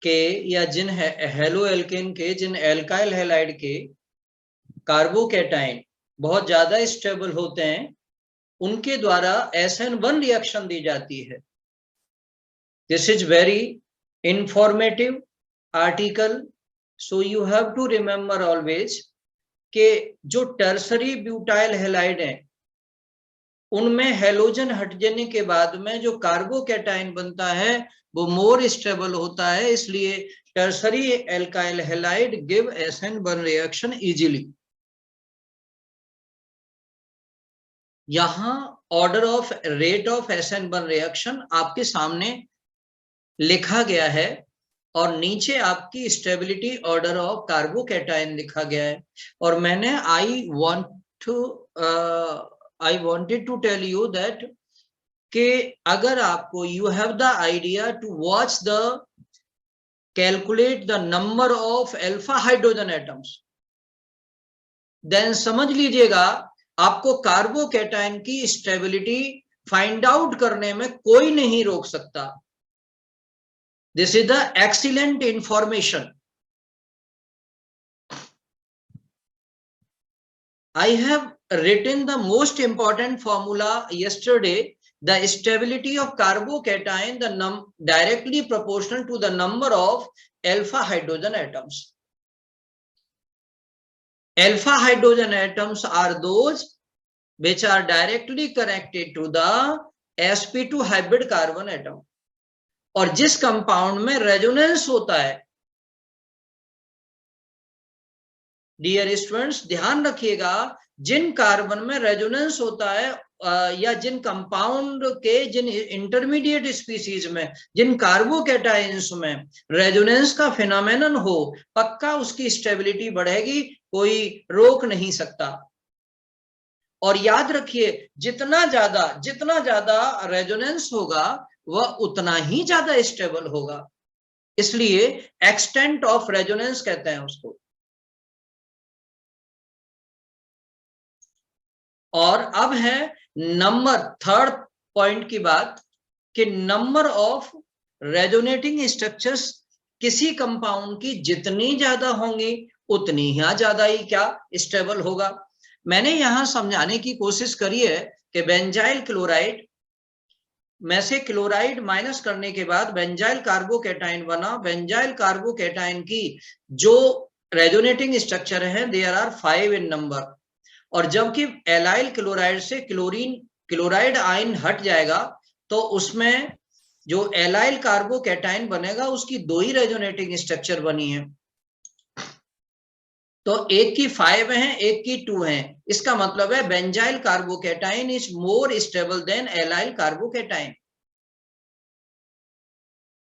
के या जिन halo alkane के, जिन एल्काइल हैलाइड के कार्बोकैटाइन बहुत ज्यादा स्टेबल होते हैं, उनके द्वारा SN1 रिएक्शन दी जाती है। This is very informative article, so you have to remember always कि जो टर्सरी ब्यूटाइल हैलाइड हैं, उनमें हेलोजन हट जाने के बाद में जो कार्बोकैटाइन बनता है वो मोर स्टेबल होता है, इसलिए tertiary alkyl halide give SN1 reaction easily. यहां order of rate of SN1 reaction आपके सामने लिखा गया है और नीचे आपकी स्टेबिलिटी ऑर्डर ऑफ कार्बोकैटाइन लिखा गया है। और मैंने I wanted to tell you that कि अगर आपको you have the idea to watch the calculate the number of alpha hydrogen atoms, then समझ लीजिएगा आपको कार्बोकैटाइन की स्टेबिलिटी फाइंड आउट करने में कोई नहीं रोक सकता। This is the excellent information. I have written the most important formula yesterday. The stability of carbocation directly proportional to the number of alpha hydrogen atoms. Alpha hydrogen atoms are those which are directly connected to the sp2 hybrid carbon atom. और जिस compound में resonance होता है, dear students ध्यान रखिएगा, जिन carbon में resonance होता है या जिन कंपाउंड के जिन इंटरमीडिएट स्पीसीज में, जिन कार्बोकैटाइंस में रेजोनेंस का फिनोमेनन हो, पक्का उसकी स्टेबिलिटी बढ़ेगी, कोई रोक नहीं सकता। और याद रखिए जितना ज्यादा रेजोनेंस होगा वह उतना ही ज्यादा स्टेबल होगा, इसलिए एक्सटेंट ऑफ रेजोनेंस कहते हैं उसको। और अब है नंबर थर्ड पॉइंट की बात कि नंबर ऑफ रेजोनेटिंग स्ट्रक्चर्स किसी कंपाउंड की जितनी ज्यादा होंगी उतनी ही ज्यादा ही क्या स्टेबल होगा। मैंने यहां समझाने की कोशिश करी है कि बेंजाइल क्लोराइड में से क्लोराइड माइनस करने के बाद बेंजाइल कार्बोकैटाइन बना। बेंजाइल कार्बोकैटाइन की जो रेजोनेटिंग स्ट्रक्चर है देयर आर 5 इन नंबर, और जबकि एलाइल क्लोराइड से क्लोराइड आयन हट जाएगा तो उसमें जो एलाइल कार्बोकैटाइन बनेगा उसकी 2 ही रेजोनेटिंग स्ट्रक्चर बनी है, तो एक की 5 है, एक की 2 है। इसका मतलब है benzyl carbocation is more stable then allyl carbocation.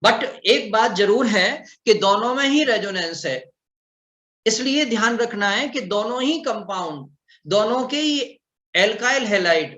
But एक बात जरूर है कि दोनों में ही रेजोनेंस है, इसलिए ध्यान रखना है कि दोनों ही कंपाउंड, दोनों के ही एल्काइल हैलाइड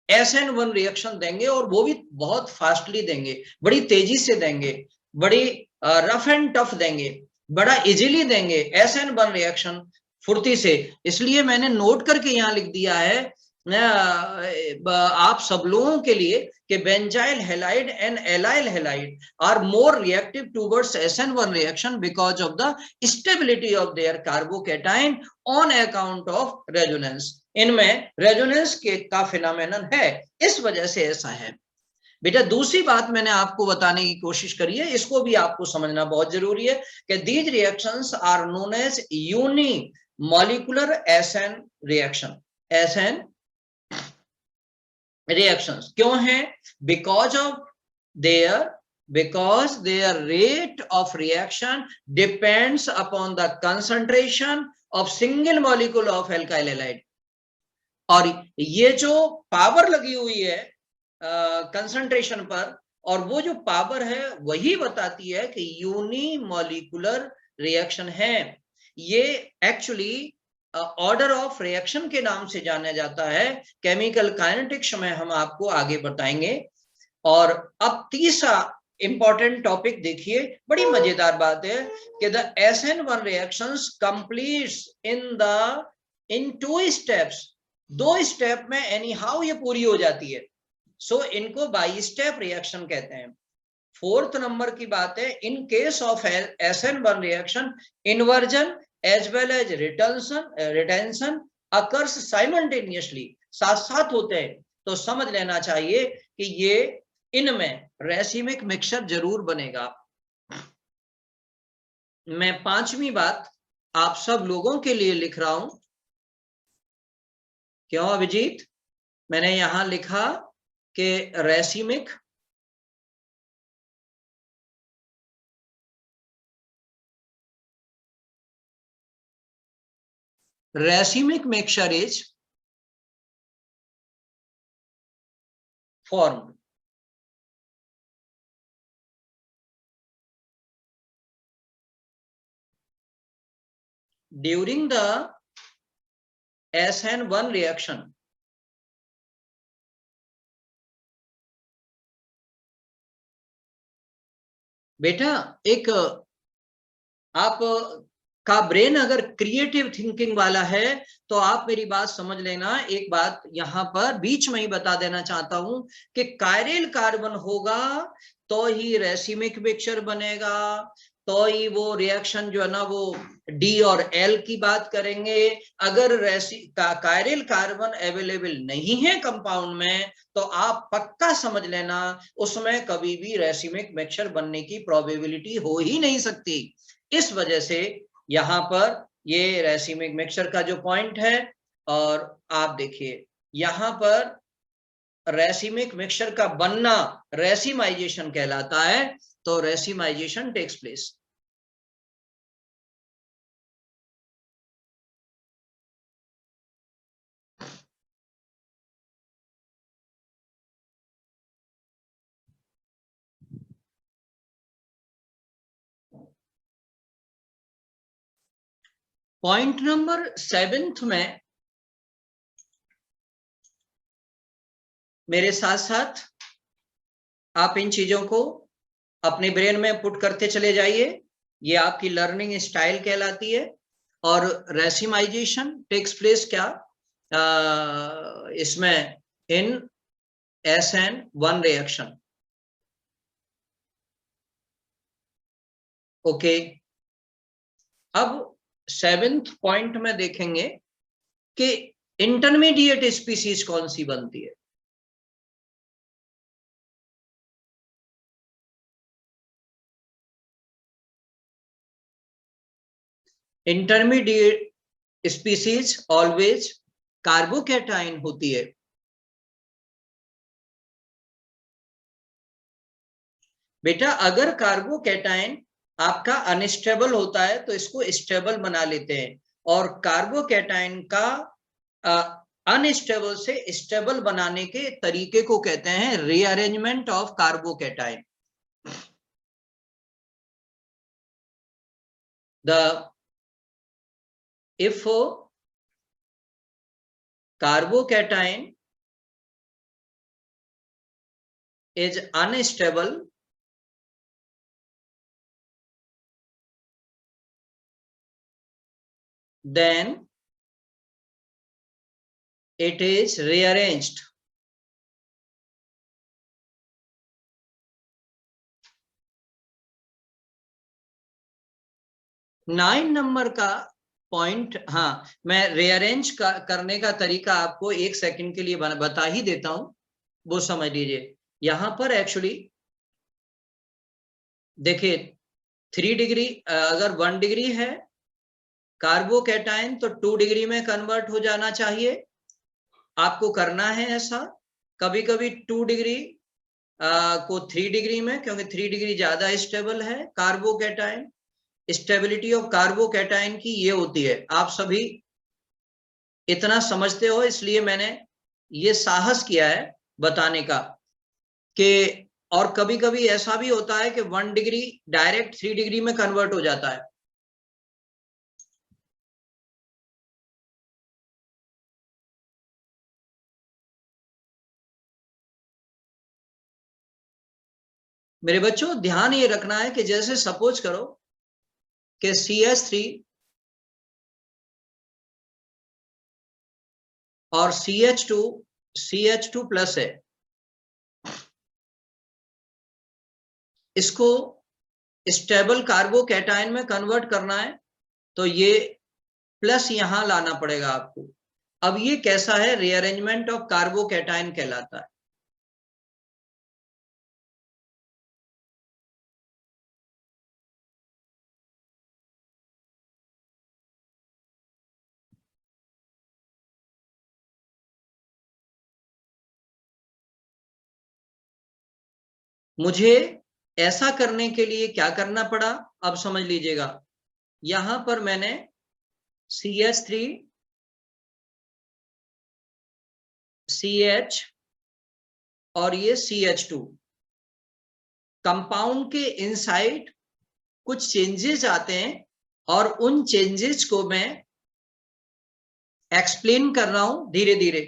SN1 रिएक्शन देंगे, और वो भी बहुत फास्टली देंगे, बड़ी तेजी से देंगे, बड़ी रफ एंड टफ देंगे, बड़ा इजीली देंगे SN1 रिएक्शन फुर्ती से। इसलिए मैंने नोट करके यहां लिख दिया है आप सब लोगों के लिए कि benzyl halide and allyl halide are more reactive towards SN1 reaction because of the stability of their carbocation on account of resonance. इनमें रेजोनेंस के का फिनोमेनन है, इस वजह से ऐसा है। बेटा दूसरी बात मैंने आपको बताने की कोशिश करी है, इसको भी आपको समझना बहुत जरूरी है कि these reactions are known as unimolecular SN reaction. SN reactions क्यों हैं? Because their rate of reaction depends upon the concentration of single molecule of alkyl halide। और ये जो पावर लगी हुई है कंसंट्रेशन पर, और वो जो पावर है वही बताती है कि यूनिमॉलिक्यूलर रिएक्शन है। ये एक्चुअली ऑर्डर ऑफ रिएक्शन के नाम से जाना जाता है, केमिकल काइनेटिक्स में हम आपको आगे बताएंगे। और अब तीसरा इंपॉर्टेंट टॉपिक देखिए, बड़ी मजेदार बात है कि the SN1 reactions completes in 2 steps. 2 step में एनी हाउ ये पूरी हो जाती है, सो इनको बाई स्टेप रिएक्शन कहते हैं। फोर्थ नंबर की बात है, in case of SN1 reaction inversion as well as retention occurs simultaneously, साथ साथ होते हैं। तो समझ लेना चाहिए कि ये इनमें रेसिमिक मिक्सचर जरूर बनेगा। मैं पांचवी बात आप सब लोगों के लिए लिख रहा हूं। क्यों अभिजीत? मैंने यहां लिखा कि racemic mixture is formed during the SN1 reaction. बेटा एक आप का ब्रेन अगर क्रिएटिव थिंकिंग वाला है तो आप मेरी बात समझ लेना। एक बात यहां पर बीच में ही बता देना चाहता हूं कि कायरल कार्बन होगा तो ही रेसिमिक मिक्सचर बनेगा, तो ही वो रिएक्शन जो है ना वो डी और एल की बात करेंगे। अगर कायरल कार्बन अवेलेबल नहीं है कंपाउंड में तो आप पक्का समझ लेना उसमें कभी भी रेसिमिक मिक्सचर बनने की प्रोबेबिलिटी हो ही नहीं सकती। इस वजह से यहां पर ये रेसिमिक मिक्सचर का जो पॉइंट है, और आप देखिए यहां पर रेसिमिक मिक्सचर का बनना रेसिमाइजेशन कहलाता है। तो racemization takes place. Point number 7 में मेरे साथ साथ आप इन चीजों को अपने ब्रेन में पुट करते चले जाइए। ये आपकी लर्निंग स्टाइल कहलाती है। और रेसिमाइजेशन टेक्स प्लेस क्या इसमें इन SN1 रिएक्शन। ओके, अब 7th पॉइंट में देखेंगे कि इंटरमीडिएट स्पीसीज कौन सी बनती है। इंटरमीडिएट स्पीसीज ऑलवेज कार्बोकैटाइन होती है। बेटा अगर कार्बोकैटाइन आपका अनस्टेबल होता है तो इसको स्टेबल बना लेते हैं, और कार्बोकैटाइन का अनस्टेबल से स्टेबल बनाने के तरीके को कहते हैं rearrangement of carbocation. If carbocation is unstable, then it is rearranged. Nine number का पॉइंट, हाँ मैं रीअरेंज करने का तरीका आपको एक सेकंड के लिए बता ही देता हूं, वो समझ लीजिए। यहां पर एक्चुअली देखिए 3 डिग्री अगर 1 डिग्री है कार्बोकैटाइन तो 2 डिग्री में कन्वर्ट हो जाना चाहिए। आपको करना है ऐसा। कभी कभी 2 डिग्री को 3 डिग्री में, क्योंकि 3 डिग्री ज्यादा स्टेबल है कार्बोकैटाइन। स्टेबिलिटी ऑफ कार्बोकैटाइन की ये होती है, आप सभी इतना समझते हो इसलिए मैंने ये साहस किया है बताने का कि, और कभी कभी ऐसा भी होता है कि 1 डिग्री डायरेक्ट 3 डिग्री में कन्वर्ट हो जाता है। मेरे बच्चों ध्यान ये रखना है कि जैसे सपोज करो कि CH3 और CH2 प्लस है, इसको स्टेबल कार्बोकैटायन में कन्वर्ट करना है तो ये प्लस यहां लाना पड़ेगा आपको। अब ये कैसा है, रीअरेंजमेंट ऑफ कार्बोकैटायन कहलाता है। मुझे ऐसा करने के लिए क्या करना पड़ा, अब समझ लीजिएगा। यहां पर मैंने CH3 CH और ये CH2 कंपाउंड के इनसाइड कुछ चेंजेस आते हैं और उन चेंजेस को मैं एक्सप्लेन कर रहा हूं धीरे धीरे।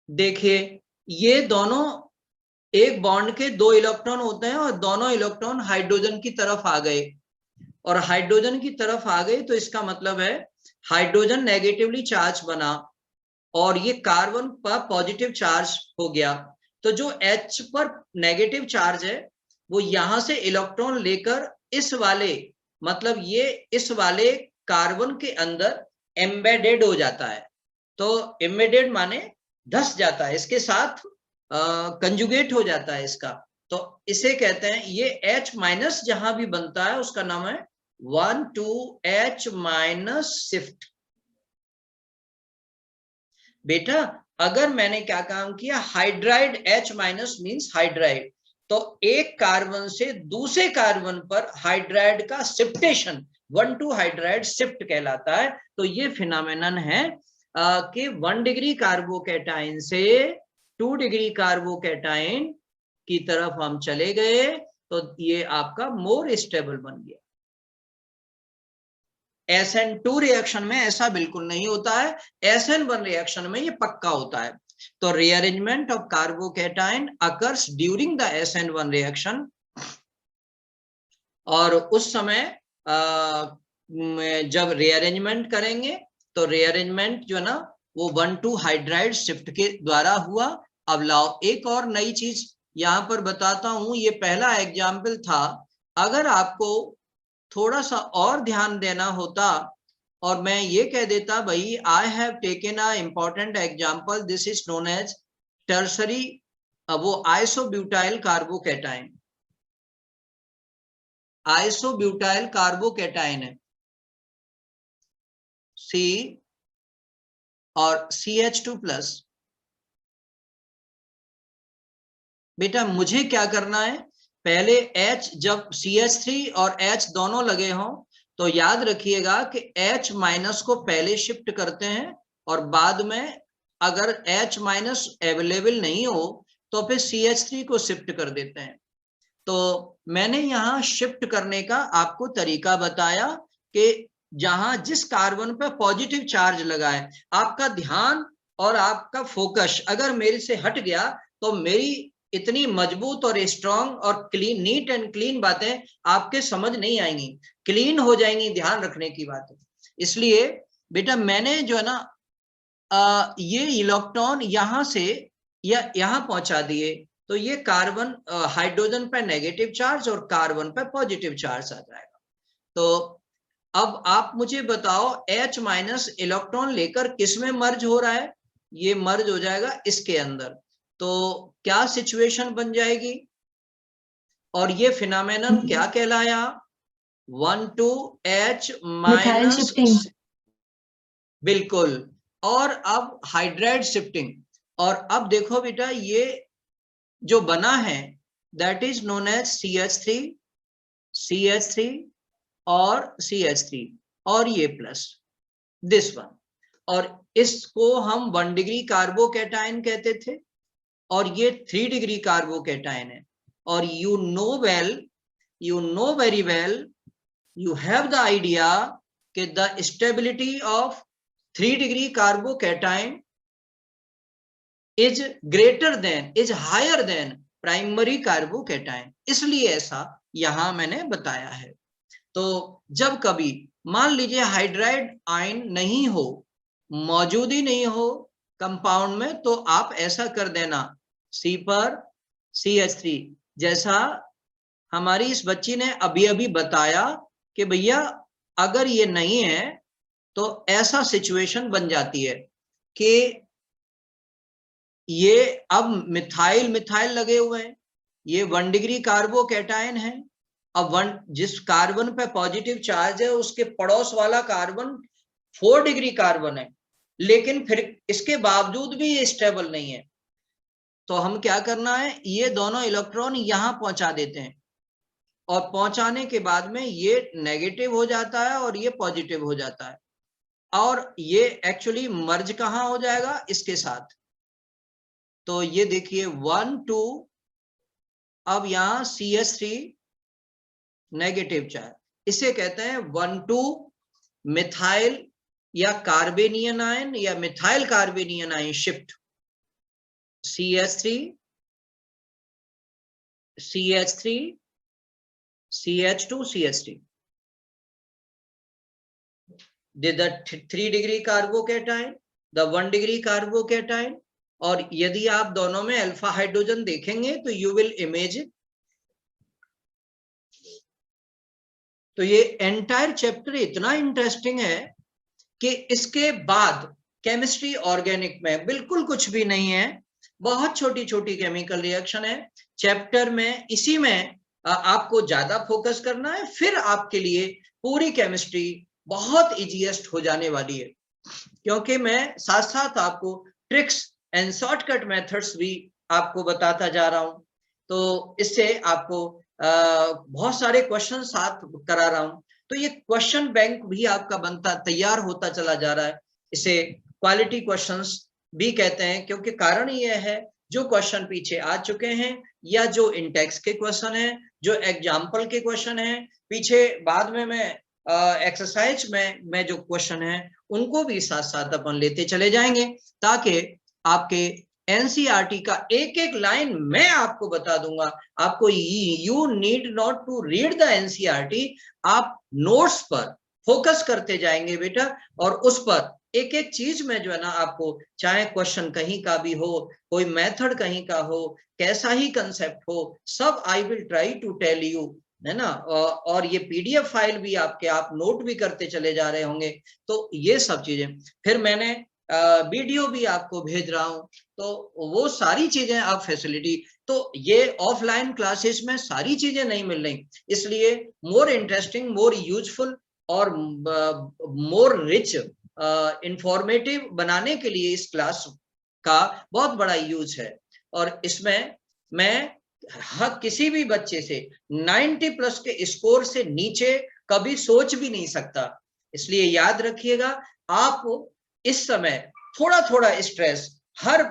देखिए ये दोनों एक बॉन्ड के 2 इलेक्ट्रॉन होते हैं और दोनों इलेक्ट्रॉन हाइड्रोजन की तरफ आ गए, और हाइड्रोजन की तरफ आ गए तो इसका मतलब है हाइड्रोजन नेगेटिवली चार्ज बना और ये कार्बन पर पॉजिटिव चार्ज हो गया। तो जो H पर नेगेटिव चार्ज है वो यहां से इलेक्ट्रॉन लेकर इस वाले, मतलब ये इस वाले कार्बन के अंदर एम्बेडेड हो जाता है। तो एम्बेडेड माने धस जाता है, इसके साथ कंजुगेट हो जाता है इसका। तो इसे कहते हैं, ये H माइनस जहां भी बनता है उसका नाम है 1,2H माइनस शिफ्ट। बेटा अगर मैंने क्या काम किया, hydride H minus means hydride, तो एक कार्बन से दूसरे कार्बन पर हाइड्राइड का शिफ्टेशन 1,2 हाइड्राइड शिफ्ट कहलाता है। तो ये फिनोमेनन है कि 1 डिग्री कार्बोकैटायन से 2 डिग्री कार्बोकैटायन की तरफ हम चले गए तो ये आपका मोर स्टेबल बन गया। SN2 रिएक्शन में ऐसा बिल्कुल नहीं होता है, SN1 रिएक्शन में ये पक्का होता है। तो rearrangement of carbocation occurs during the SN1 reaction, और उस समय जब रीअरेंजमेंट करेंगे तो रीअरेंजमेंट जो है ना वो 1,2 हाइड्राइड शिफ्ट के द्वारा हुआ। अब लाओ एक और नई चीज यहां पर बताता हूं, ये पहला एग्जाम्पल था। अगर आपको थोड़ा सा और ध्यान देना होता और मैं ये कह देता भाई I have taken a important example, this is known as tertiary, वो आइसोब्यूटाइल कार्बोकैटायन, आइसोब्यूटाइल कार्बोकैटायन है C और CH2 प्लस। बेटा मुझे क्या करना है, पहले H जब CH3 और H दोनों लगे हों तो याद रखिएगा कि H माइनस को पहले शिफ्ट करते हैं और बाद में अगर H माइनस अवेलेबल नहीं हो तो फिर CH3 को शिफ्ट कर देते हैं। तो मैंने यहाँ शिफ्ट करने का आपको तरीका बताया कि जहां जिस कार्बन पर पॉजिटिव चार्ज लगा है, आपका ध्यान और आपका फोकस अगर मेरे से हट गया तो मेरी इतनी मजबूत और स्ट्रांग और क्लीन, नीट एंड क्लीन बातें आपके समझ नहीं आएंगी, क्लीन हो जाएंगी, ध्यान रखने की बात है। इसलिए बेटा मैंने जो है ना ये इलेक्ट्रॉन यहां से या यहां पहुंचा दिए तो ये कार्बन हाइड्रोजन पर नेगेटिव चार्ज और कार्बन पर पॉजिटिव चार्ज आ जाएगा। तो अब आप मुझे बताओ H माइनस इलेक्ट्रॉन लेकर किस में मर्ज हो रहा है, ये मर्ज हो जाएगा इसके अंदर। तो क्या सिचुएशन बन जाएगी और ये फिनोमेनन क्या कहलाया, 1,2H माइनस, बिल्कुल। और अब हाइड्राइड शिफ्टिंग, और अब देखो बेटा ये जो बना है that is known as CH3 और CH3 और ये प्लस दिस वन, और इसको हम 1 डिग्री कार्बोकैटायन कहते थे और ये 3 डिग्री कार्बोकैटायन है। और you know very well, you have the idea कि the stability of 3 degree carbocation is greater than, is higher than primary carbocation, इसलिए ऐसा यहां मैंने बताया है। तो जब कभी मान लीजिए हाइड्राइड आयन नहीं हो, मौजूद ही नहीं हो कंपाउंड में, तो आप ऐसा कर देना C पर CH3, जैसा हमारी इस बच्ची ने अभी अभी बताया कि भैया अगर ये नहीं है तो ऐसा सिचुएशन बन जाती है कि ये अब मिथाइल मिथाइल लगे हुए हैं, ये 1 डिग्री कार्बोकैटायन है। अब जिस कार्बन पे पॉजिटिव चार्ज है उसके पड़ोस वाला कार्बन 4 डिग्री कार्बन है, लेकिन फिर इसके बावजूद भी ये स्टेबल नहीं है। तो हम क्या करना है, ये दोनों इलेक्ट्रॉन यहां पहुंचा देते हैं और पहुंचाने के बाद में ये नेगेटिव हो जाता है और ये पॉजिटिव हो जाता है, और ये एक्चुअली मर्ज कहां हो जाएगा, इसके साथ। तो ये देखिए 1 2, अब यहां CH3 नेगेटिव चार्ज, इसे कहते हैं 1,2 मिथाइल या कार्बेनियन आयन या methyl carbanion ion shift. CH3 CH3 CH2 CH3, the 3 degree carbocation, the 1 degree carbocation. और यदि आप दोनों में अल्फा हाइड्रोजन देखेंगे तो यू विल इमेजिन। तो ये एंटायर चैप्टर इतना इंटरेस्टिंग है कि इसके बाद केमिस्ट्री ऑर्गेनिक में बिल्कुल कुछ भी नहीं है, बहुत छोटी छोटी केमिकल रिएक्शन है। चैप्टर में इसी में आपको ज्यादा फोकस करना है, फिर आपके लिए पूरी केमिस्ट्री बहुत इजीएस्ट हो जाने वाली है, क्योंकि मैं साथ साथ आपको ट्रिक्स एंड शॉर्टकट मेथड्स भी आपको बताता जा रहा हूं। तो इससे आपको बहुत सारे क्वेश्चन साथ करा रहा हूं, तो ये क्वेश्चन बैंक भी आपका बनता तैयार होता चला जा रहा है। इसे क्वालिटी क्वेश्चंस भी कहते हैं, क्योंकि कारण ये है जो क्वेश्चन पीछे आ चुके हैं या जो इंटेक्स के क्वेश्चन है, जो एग्जाम्पल के क्वेश्चन है, पीछे बाद में मैं एक्सरसाइज में जो क्वेश्चन है उनको भी साथ साथ अपन लेते चले जाएंगे, ताकि आपके एनसीईआरटी का एक एक लाइन मैं आपको बता दूंगा। आपको you need not to read the NCERT, आप नोट्स पर फोकस करते जाएंगे बेटा, और उस पर एक एक चीज में जो है ना आपको, चाहे क्वेश्चन कहीं का भी हो, कोई मेथड कहीं का हो, कैसा ही कंसेप्ट हो, सब I will try to tell you, है ना। और ये पीडीएफ फाइल भी आपके, आप नोट भी करते चले जा रहे होंगे। तो ये सब चीजें, फिर मैंने वीडियो भी आपको भेज रहा हूं, तो वो सारी चीजें आप फैसिलिटी, तो ये ऑफलाइन क्लासेस में सारी चीजें नहीं मिल रही, इसलिए मोर इंटरेस्टिंग, मोर यूजफुल और मोर रिच इंफॉर्मेटिव बनाने के लिए इस क्लास का बहुत बड़ा यूज है। और इसमें मैं किसी भी बच्चे से 90 प्लस के स्कोर से नीचे कभी सोच भी नहीं सकता। इसलिए याद रखिएगा, आप इस समय थोड़ा थोड़ा स्ट्रेस हर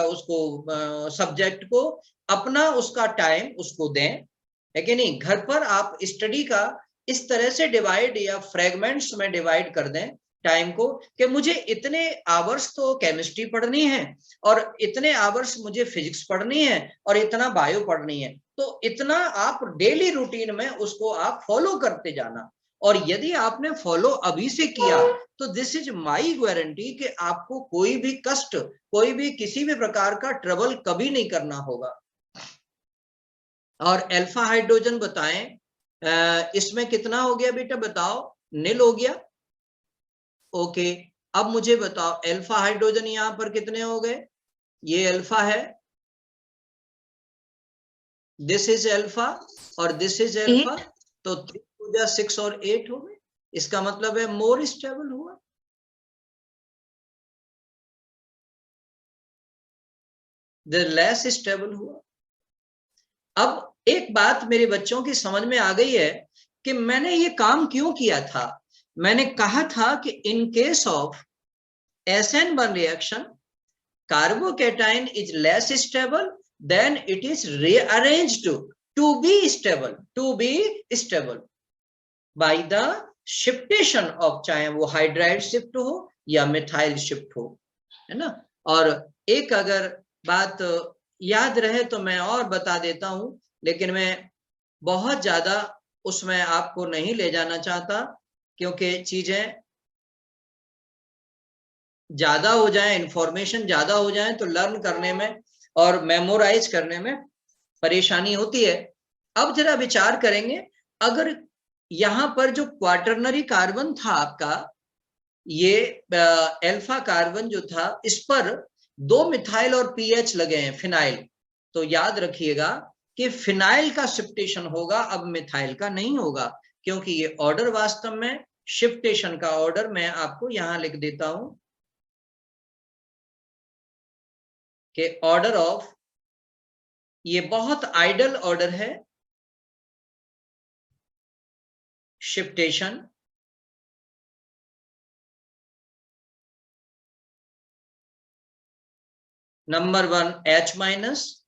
उसको सब्जेक्ट को अपना उसका टाइम उसको दें, है कि नहीं। घर पर आप स्टडी का इस तरह से डिवाइड या फ्रेगमेंट्स में डिवाइड कर दें टाइम को, कि मुझे इतने आवर्स तो केमिस्ट्री पढ़नी है और इतने आवर्स मुझे फिजिक्स पढ़नी है और इतना बायो पढ़नी है। तो इतना आप डेली रूटीन में उसको आप फॉलो करते जाना, और यदि आपने फॉलो अभी से किया तो दिस इज माई गारंटी कि आपको कोई भी कष्ट, कोई भी किसी भी प्रकार का ट्रबल कभी नहीं करना होगा। और अल्फा हाइड्रोजन बताएं, इसमें कितना हो गया बेटा, बताओ, नील हो गया। ओके, अब मुझे बताओ अल्फा हाइड्रोजन यहां पर कितने हो गए, ये अल्फा है, दिस इज अल्फा और दिस इज अल्फा, तो 3 6 और 8 हो गए, इसका मतलब है मोर स्टेबल हुआ। लेस स्टेबल हुआ। अब एक बात मेरे बच्चों की समझ में आ गई है कि मैंने ये काम क्यों किया था। मैंने कहा था कि इन case of SN1 reaction, carbocation is less stable, then it is rearranged to be stable by the shiftation of, चाहे वो हाइड्राइड शिफ्ट हो या मिथाइल शिफ्ट हो, है ना। और एक अगर बात याद रहे तो मैं और बता देता हूं, लेकिन मैं बहुत ज्यादा उसमें आपको नहीं ले जाना चाहता, क्योंकि चीजें ज्यादा हो जाए, इंफॉर्मेशन ज्यादा हो जाए तो लर्न करने में और मेमोराइज करने में परेशानी होती है। अब जरा विचार करेंगे, अगर यहां पर जो क्वाटरनरी कार्बन था आपका, ये अल्फा कार्बन जो था, इस पर 2 मिथाइल और पीएच लगे हैं, फिनाइल, तो याद रखिएगा कि फिनाइल का शिफ्टेशन होगा, अब मिथाइल का नहीं होगा, क्योंकि ये ऑर्डर वास्तव में शिफ्टेशन का ऑर्डर मैं आपको यहां लिख देता हूं कि ऑर्डर ऑफ, ये बहुत आइडल ऑर्डर है, shiftation number 1 H minus,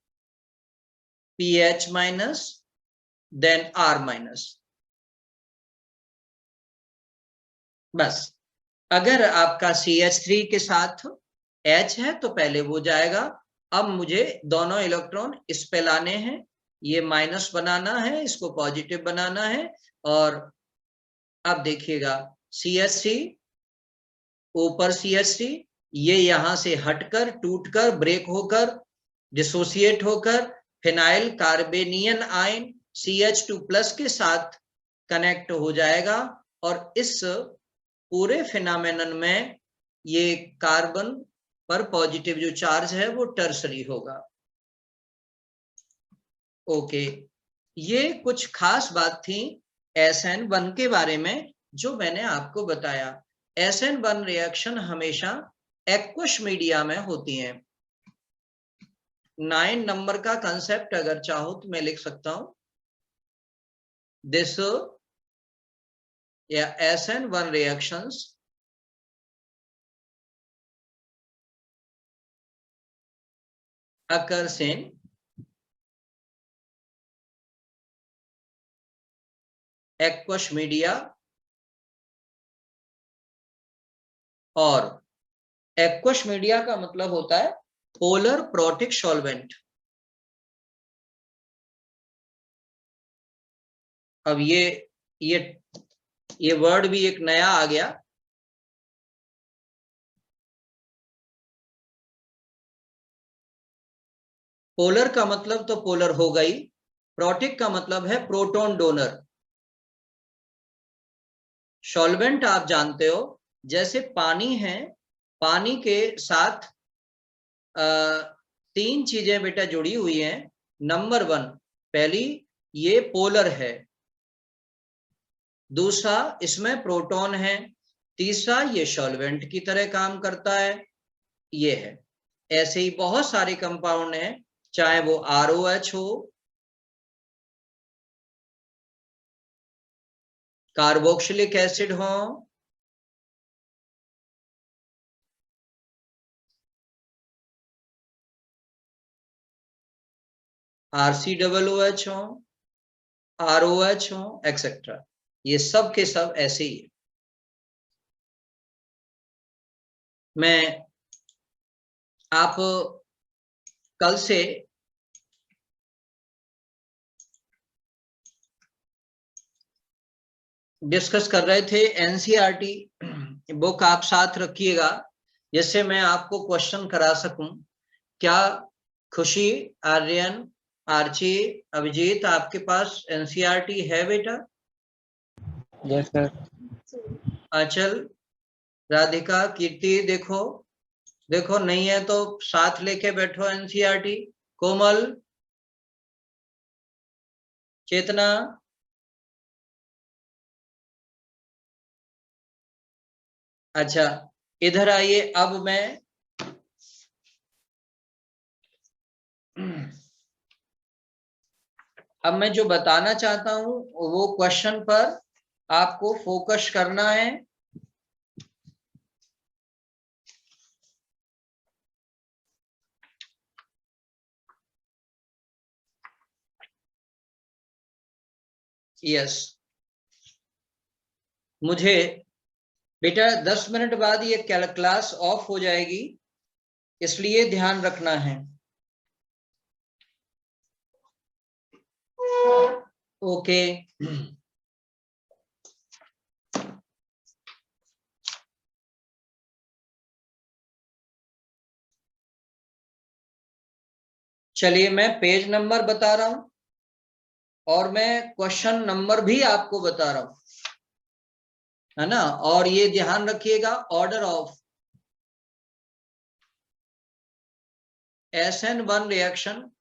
PH minus, then R minus. बस अगर आपका CH3 के साथ H है तो पहले वो जाएगा। अब मुझे दोनों इलेक्ट्रॉन इस पे लाने हैं, ये माइनस बनाना है, इसको पॉजिटिव बनाना है। और अब देखिएगा CH3 ऊपर, CH3 ये यहां से हटकर, टूटकर, ब्रेक होकर, डिसोसिएट होकर फिनाइल कार्बेनियन आयन CH2 प्लस के साथ कनेक्ट हो जाएगा, और इस पूरे फिनोमेनन में ये कार्बन पर पॉजिटिव जो चार्ज है वो टर्सरी होगा। ओके, ये कुछ खास बात थी SN1 के बारे में जो मैंने आपको बताया। SN1 रिएक्शन हमेशा एक्वस मीडिया में होती हैं। 9 नंबर का कंसेप्ट अगर चाहो तो मैं लिख सकता हूं, दिस या SN1 reactions occurs in aqueous media, और aqueous media का मतलब होता है पोलर प्रोटिक सॉल्वेंट। अब ये वर्ड भी एक नया आ गया, पोलर का मतलब तो पोलर होगा ही, प्रोटिक का मतलब है प्रोटॉन डोनर। सॉल्वेंट आप जानते हो, जैसे पानी है, पानी के साथ 3 चीजें बेटा जुड़ी हुई हैं। नंबर 1, पहली ये पोलर है, दूसरा इसमें प्रोटॉन है, तीसरा ये सॉल्वेंट की तरह काम करता है, ये है। ऐसे ही बहुत सारे कंपाउंड हैं, चाहे वो ROH हो, कार्बोक्सिलिक एसिड हो, RCOOH हो, ROH हो, एक्सेट्रा, ये सब के सब ऐसे ही है। मैं आप कल से डिस्कस कर रहे थे, NCERT बुक आप साथ रखिएगा, जिससे मैं आपको क्वेश्चन करा सकूं। क्या खुशी, आर्यन, आर्ची, अभिजीत, आपके पास NCERT है बेटा? Yes sir. आंचल, राधिका, कीर्ति, देखो देखो, नहीं है तो साथ लेके बैठो NCERT। कोमल, चेतना, अच्छा इधर आइए। अब मैं जो बताना चाहता हूं वो क्वेश्चन पर आपको फोकस करना है। यस, मुझे बेटा 10 मिनट बाद ये क्लास ऑफ हो जाएगी, इसलिए ध्यान रखना है। ओके चलिए मैं पेज नंबर बता रहा हूं और मैं क्वेश्चन नंबर भी आपको बता रहा हूं, है ना। और ये ध्यान रखिएगा, ऑर्डर ऑफ SN1 रिएक्शन।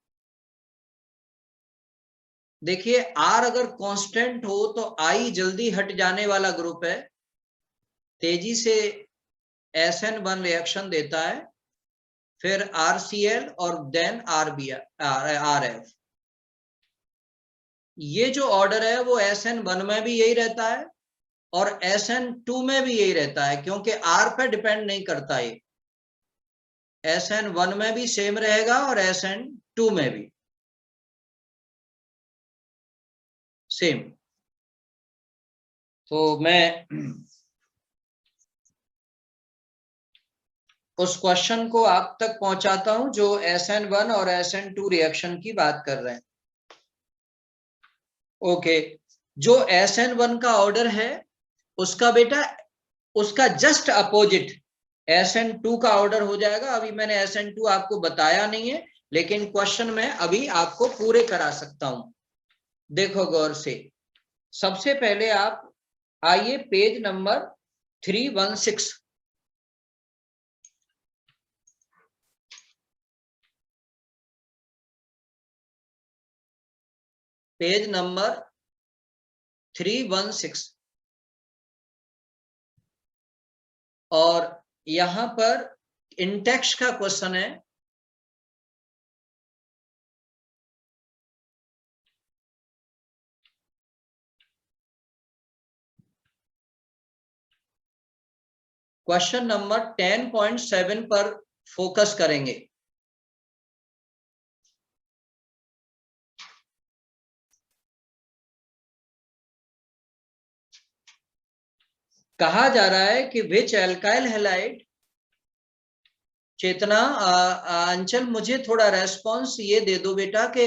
देखिए R अगर कांस्टेंट हो तो I जल्दी हट जाने वाला ग्रुप है, तेजी से SN1 रिएक्शन देता है, फिर RCl और देन RF। ये जो ऑर्डर है वो SN1 में भी यही रहता है और SN2 में भी यही रहता है, क्योंकि R पे डिपेंड नहीं करता। ये SN1 में भी सेम रहेगा और SN2 में भी सेम। तो मैं उस क्वेश्चन को आप तक पहुंचाता हूं जो SN1 और SN2 रिएक्शन की बात कर रहे हैं। ओके, जो SN1 का ऑर्डर है उसका बेटा, उसका जस्ट अपोजिट SN2 का ऑर्डर हो जाएगा। अभी मैंने SN2 आपको बताया नहीं है, लेकिन क्वेश्चन में अभी आपको पूरे करा सकता हूं। देखो गौर से, सबसे पहले आप आइए पेज नंबर 316। पेज नंबर 316 और यहां पर इंटेक्स का क्वेश्चन है। क्वेश्चन नंबर 10.7 पर फोकस करेंगे। कहा जा रहा है कि विच एल्काइल हैलाइड, चेतना अंचल मुझे थोड़ा रेस्पॉन्स ये दे दो बेटा कि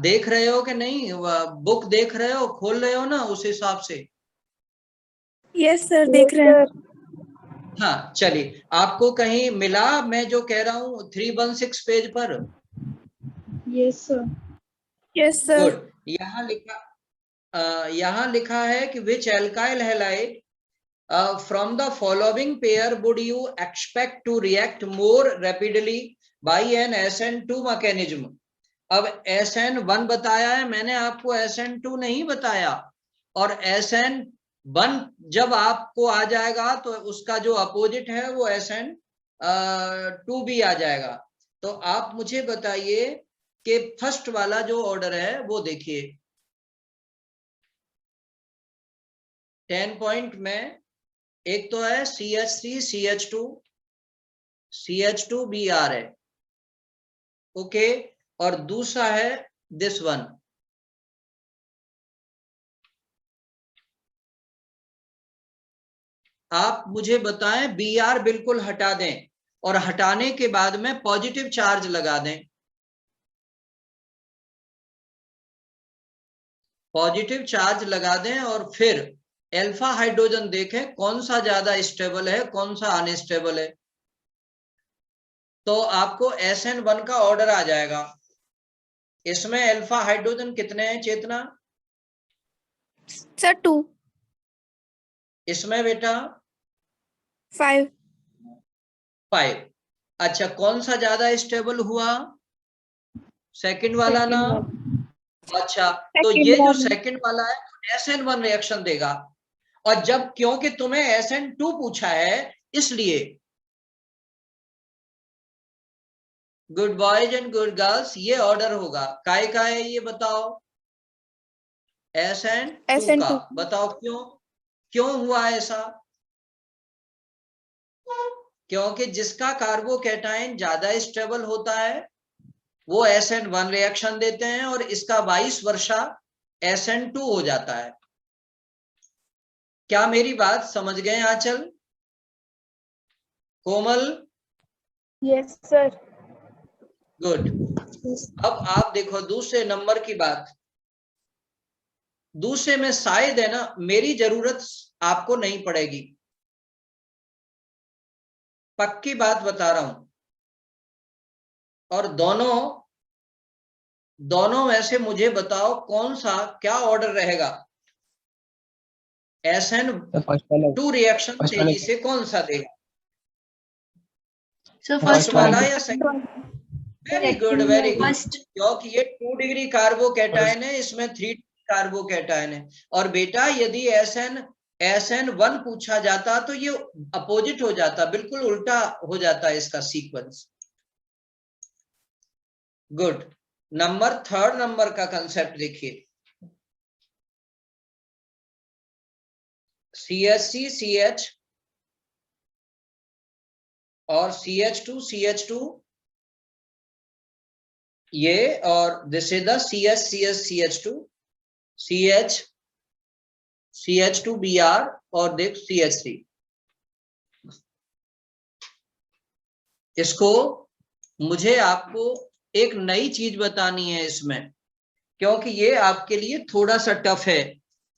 देख रहे हो कि नहीं, बुक देख रहे हो, खोल रहे हो ना उस हिसाब से। यस सर, देख रहे हैं। हाँ चलिए, आपको कहीं मिला मैं जो कह रहा हूँ 316 पेज पर? Yes sir. Yes sir. Good. यहाँ लिखा है कि which alkyl halide from the following pair would you expect to react more rapidly by an SN2 mechanism? अब SN1 बताया है मैंने आपको, SN2 नहीं बताया। और SN1 जब आपको आ जाएगा तो उसका जो अपोजिट है वो SN2 भी आ जाएगा। तो आप मुझे बताइए कि फर्स्ट वाला जो ऑर्डर है वो देखिए 10 पॉइंट में। एक तो है CH3 CH2 CH2Br है, ओके। और दूसरा है दिस वन। आप मुझे बताएं, Br बिल्कुल हटा दें और हटाने के बाद में पॉजिटिव चार्ज लगा दें। पॉजिटिव चार्ज लगा दें और फिर अल्फा हाइड्रोजन देखें कौन सा ज्यादा स्टेबल है कौन सा अनस्टेबल है। तो आपको SN1 का ऑर्डर आ जाएगा। इसमें अल्फा हाइड्रोजन कितने हैं चेतना? सर 2। इसमें बेटा 5। 5। अच्छा, कौन सा ज्यादा स्टेबल हुआ? सेकंड वाला ना? अच्छा, तो ये जो सेकंड वाला है SN1 रिएक्शन देगा। और जब, क्योंकि तुम्हें SN2 पूछा है इसलिए। Good boys and good girls, ये ऑर्डर होगा। काय का है ये बताओ? SN2 का। बताओ क्यों, क्यों हुआ ऐसा? क्योंकि जिसका कार्बोकैटायन ज्यादा स्टेबल होता है वो SN1 रिएक्शन देते हैं और इसका वाइस वर्षा SN2 हो जाता है। क्या मेरी बात समझ गए Aanchal, Komal? Yes sir. Good. अब आप देखो दूसरे नंबर की बात। दूसरे में शायद है ना मेरी जरूरत आपको नहीं पड़ेगी, पक्की बात बता रहा हूं। और दोनों दोनों में से मुझे बताओ कौन सा क्या ऑर्डर रहेगा? SN फर्स्ट वाला। 2 रिएक्शन फर्स्ट वाला। तेजी से कौन सा देगा? सर फर्स्ट फर्स्ट वाला वाला। या second? Very good, very good. क्योंकि ये 2 डिग्री कार्बोकैटायन है, इसमें 3 कार्बोकैटायन है। और बेटा यदि SN1 पूछा जाता तो ये अपोजिट हो जाता, बिल्कुल उल्टा हो जाता है इसका सीक्वेंस। गुड। थर्ड नंबर का कंसेप्ट देखिए। CH और CH2 ये, और this is the CH2 CH2Br और देख CH3। इसको मुझे आपको एक नई चीज बतानी है इसमें, क्योंकि ये आपके लिए थोड़ा सा टफ है,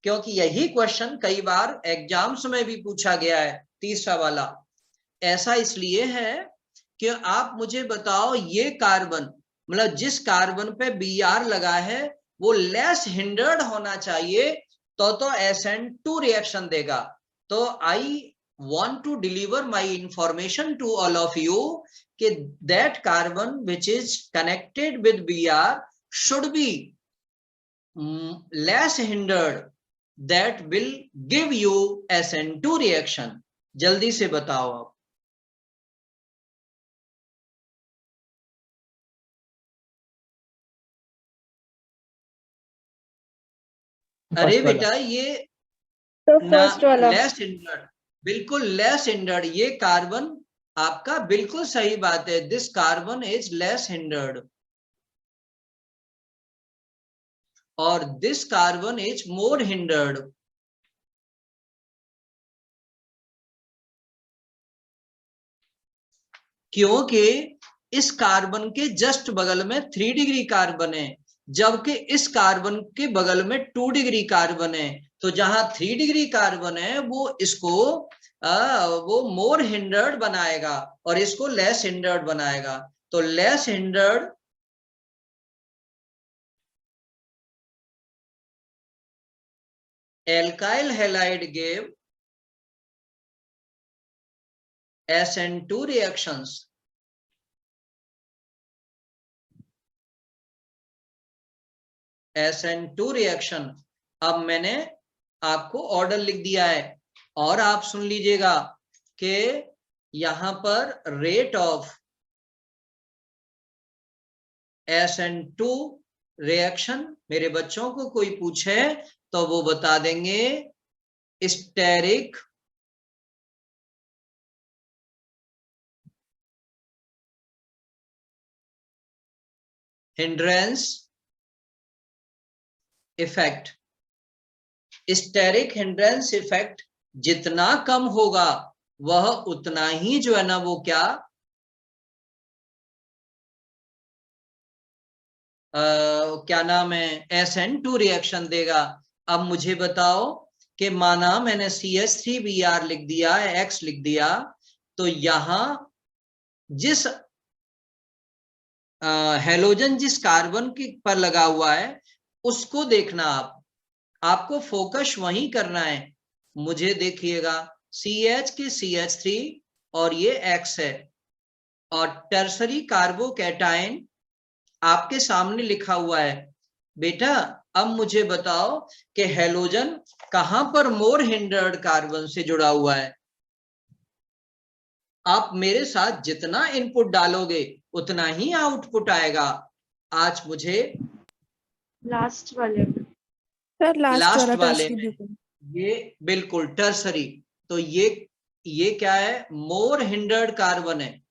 क्योंकि यही क्वेश्चन कई बार एग्जाम्स में भी पूछा गया है, तीसरा वाला। ऐसा इसलिए है कि आप मुझे बताओ ये कार्बन, मतलब जिस कार्बन पे Br लगा है वो लेस हिंडर्ड होना चाहिए, तो SN2 रिएक्शन देगा। तो आई want to deliver my information to all of you कि that carbon which is connected with Br should be less hindered, that will give you SN2 reaction। जल्दी से बताओ आप। अरे बेटा ये तो फर्स्ट वाला। लेस हिंडर्ड, बिल्कुल लेस हिंडर्ड। ये कार्बन आपका बिल्कुल सही बात है, this carbon is less hindered और this carbon is more hindered. क्योंकि इस कार्बन के जस्ट बगल में 3 डिग्री कार्बन है, जबकि इस कार्बन के बगल में 2 डिग्री कार्बन है। तो जहां 3 डिग्री कार्बन है वो इसको वो मोर हिंडर्ड बनाएगा और इसको लेस हिंडर्ड बनाएगा। तो less hindered alkyl halide gave SN2 reactions। SN2 reaction. अब मैंने आपको ऑर्डर लिख दिया है और आप सुन लीजिएगा कि यहां पर रेट ऑफ SN2 रिएक्शन, मेरे बच्चों को कोई पूछे तो वो बता देंगे steric hindrance effect. Steric hindrance effect जितना कम होगा वह उतना ही जो है ना वो क्या नाम है SN2 रिएक्शन देगा। अब मुझे बताओ कि माना मैंने CH3Br लिख दिया, X लिख दिया, तो यहां जिस हेलोजन जिस कार्बन के पर लगा हुआ है उसको देखना, आपको फोकस वहीं करना है। मुझे देखिएगा CH की CH3 और ये X है और टर्सरी कार्बोकैटायन आपके सामने लिखा हुआ है। बेटा अब मुझे बताओ कि हेलोजन कहां पर मोर हिंडर्ड कार्बन से जुड़ा हुआ है। आप मेरे साथ जितना इनपुट डालोगे उतना ही आउटपुट आएगा। आज मुझे लास्ट वाले में। सर लास्ट वाले टर्सरी में ये बिल्कुल टर्सरी। तो ये क्या है? मोर हिंडर्ड कार्बन है।